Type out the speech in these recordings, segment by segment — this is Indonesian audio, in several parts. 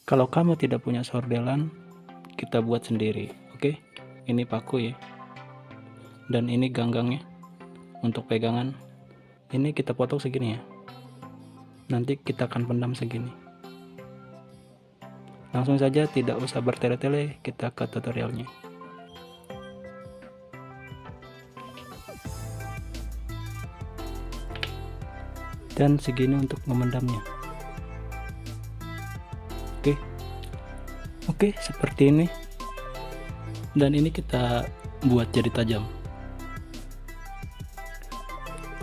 Kalau kamu tidak punya sordelan, kita buat sendiri. Oke, ini paku ya, dan ini ganggangnya untuk pegangan. Ini kita potong segini ya, nanti kita akan pendam segini. Langsung saja, tidak usah bertele-tele, kita ke tutorialnya. Dan segini untuk memendamnya. Oke, seperti ini. Dan ini kita buat jadi tajam.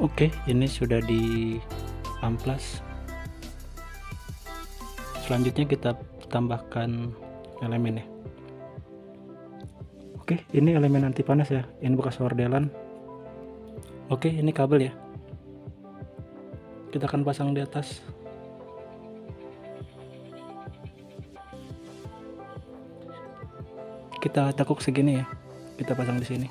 Oke, ini sudah di amplas. Selanjutnya kita tambahkan elemen ya. Oke, ini elemen anti panas ya. Ini bekas sordelan. Oke, ini kabel ya. Kita akan pasang di atas. Kita tekuk segini ya. Kita pasang di sini.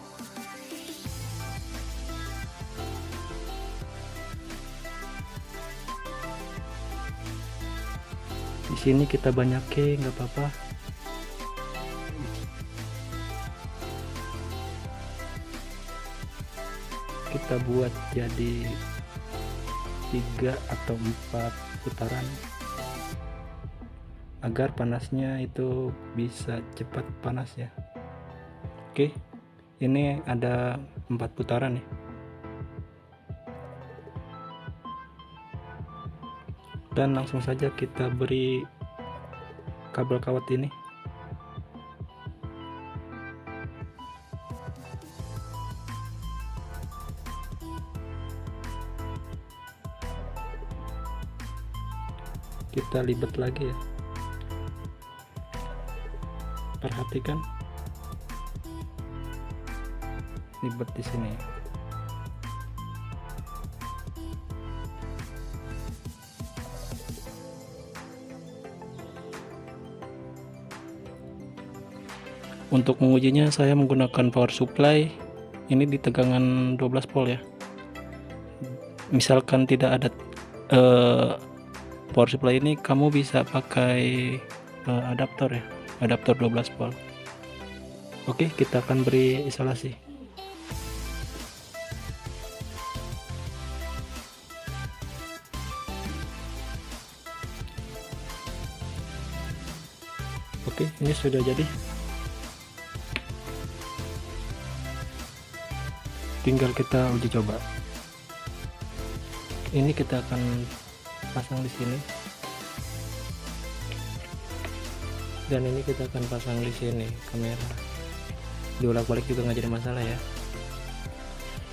Di sini kita banyakin, nggak apa-apa. Kita buat jadi 3 atau 4 putaran agar panasnya itu bisa cepat panas ya. Oke, ini ada 4 putaran ya. Dan langsung saja kita beri kabel kawat ini. Kita libat lagi ya. Perhatikan, libat di sini. Untuk mengujinya saya menggunakan power supply. Ini di tegangan 12 volt ya. Misalkan tidak ada power supply ini, kamu bisa pakai adaptor ya, adaptor 12 volt. Oke, kita akan beri isolasi. Oke, ini sudah jadi. Tinggal kita uji coba. Ini kita akan pasang di sini. Dan ini kita akan pasang di sini kamera. Diulak-balik juga nggak jadi masalah ya.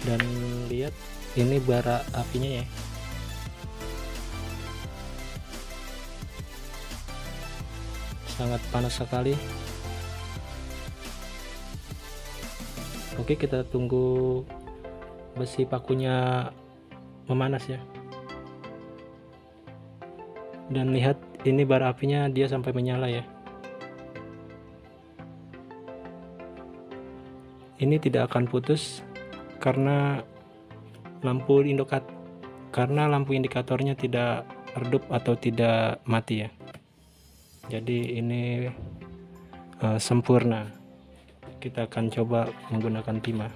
Dan lihat ini bara apinya ya. Sangat panas sekali. Oke, kita tunggu besi pakunya memanas ya. Dan lihat ini bara apinya dia sampai menyala ya. Ini tidak akan putus karena lampu indikatornya tidak redup atau tidak mati ya. Jadi ini sempurna. Kita akan coba menggunakan timah.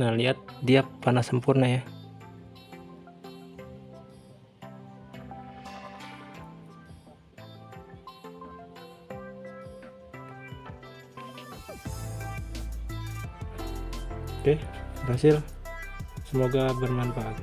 Nah, lihat dia panas sempurna ya. Oke, berhasil. Semoga bermanfaat.